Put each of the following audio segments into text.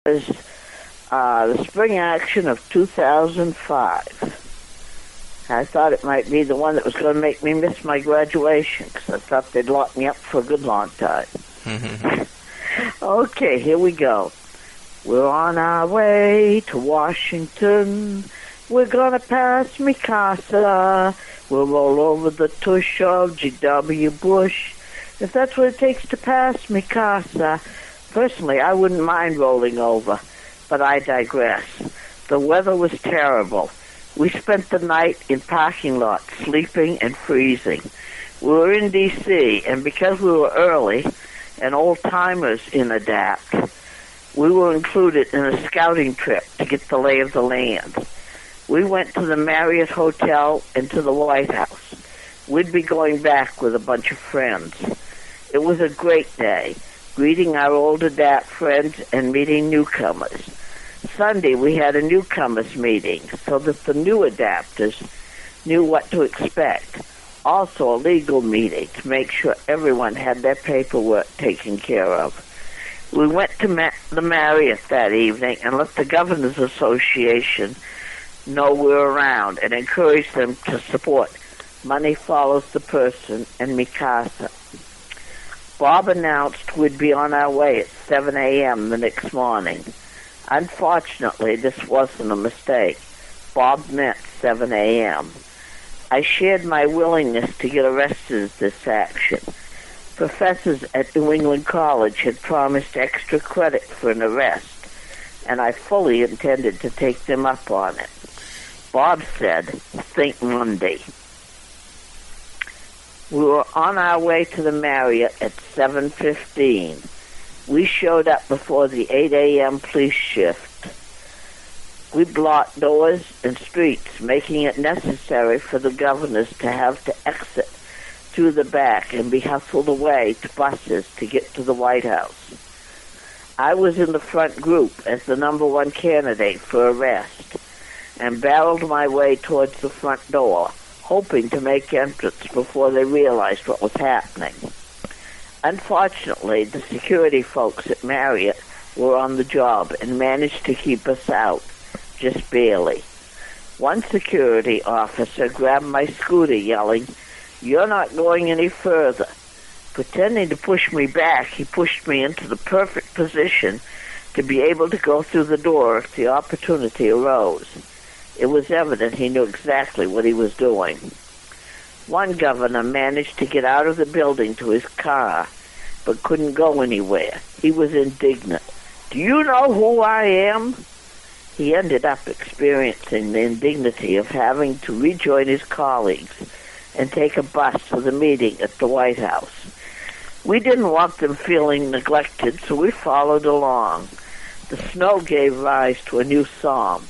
was the spring action of 2005. I thought it might be the one that was going to make me miss my graduation, because I thought they'd lock me up for a good long time. Okay, here we go. We're on our way to Washington. We're going to pass me casa. We'll roll over the tush of G.W. Bush. If that's what it takes to pass me casa. Personally, I wouldn't mind rolling over, but I digress. The weather was terrible. We spent the night in parking lots, sleeping and freezing. We were in D.C., and because we were early and old-timers in ADAPT, we were included in a scouting trip to get the lay of the land. We went to the Marriott Hotel and to the White House. We'd be going back with a bunch of friends. It was a great day, greeting our old ADAPT friends and meeting newcomers. Sunday, we had a newcomers meeting so that the new adapters knew what to expect. Also, a legal meeting to make sure everyone had their paperwork taken care of. We went to the Marriott that evening and let the Governors Association know we were around and encouraged them to support Money Follows the Person and Mi Casa. Bob announced we'd be on our way at 7 a.m. the next morning. Unfortunately, this wasn't a mistake. Bob meant 7 a.m. I shared my willingness to get arrested at this action. Professors at New England College had promised extra credit for an arrest, and I fully intended to take them up on it. Bob said, "Think Monday." We were on our way to the Marriott at 7:15. We showed up before the 8 a.m. police shift. We blocked doors and streets, making it necessary for the governors to have to exit through the back and be hustled away to buses to get to the White House. I was in the front group as the number one candidate for arrest and barreled my way towards the front door, hoping to make entrance before they realized what was happening. Unfortunately, the security folks at Marriott were on the job and managed to keep us out, just barely. One security officer grabbed my scooter, yelling, "You're not going any further." Pretending to push me back, he pushed me into the perfect position to be able to go through the door if the opportunity arose. It was evident he knew exactly what he was doing. One governor managed to get out of the building to his car, but couldn't go anywhere. He was indignant. "Do you know who I am?" He ended up experiencing the indignity of having to rejoin his colleagues and take a bus to the meeting at the White House. We didn't want them feeling neglected, so we followed along. The snow gave rise to a new psalm.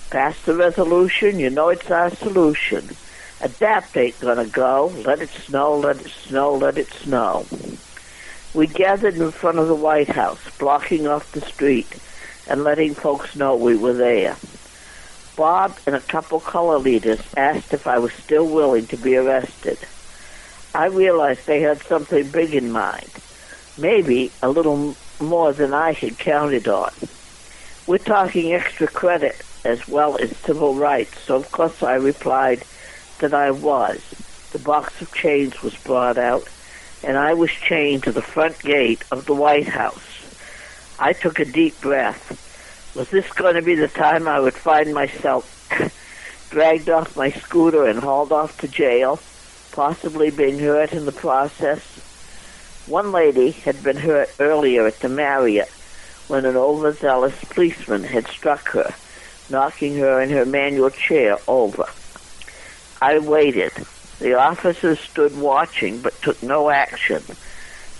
Pass the resolution, you know it's our solution. ADAPT ain't gonna go. Let it snow, let it snow, let it snow. We gathered in front of the White House, blocking off the street and letting folks know we were there. Bob and a couple color leaders asked if I was still willing to be arrested. I realized they had something big in mind, maybe a little more than I had counted on. We're talking extra credit as well as civil rights, so of course I replied that I was. The box of chains was brought out, and I was chained to the front gate of the White House. I took a deep breath. Was this going to be the time I would find myself dragged off my scooter and hauled off to jail, possibly being hurt in the process? One lady had been hurt earlier at the Marriott when an overzealous policeman had struck her, knocking her in her manual chair over. I waited. The officers stood watching but took no action.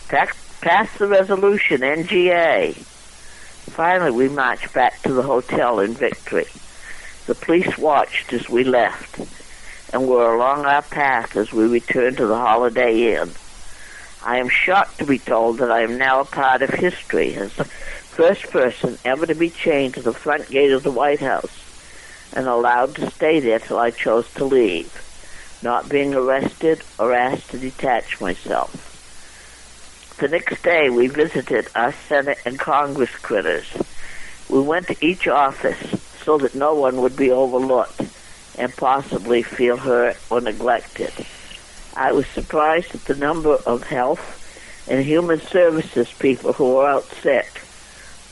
Pass the resolution, NGA. Finally, we marched back to the hotel in victory. The police watched as we left and were along our path as we returned to the Holiday Inn. I am shocked to be told that I am now a part of history as the first person ever to be chained to the front gate of the White House and allowed to stay there till I chose to leave, not being arrested or asked to detach myself. The next day, we visited our Senate and Congress critters. We went to each office so that no one would be overlooked and possibly feel hurt or neglected. I was surprised at the number of health and human services people who were out sick.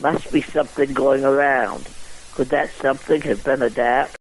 Must be something going around. Could that something have been a DAP?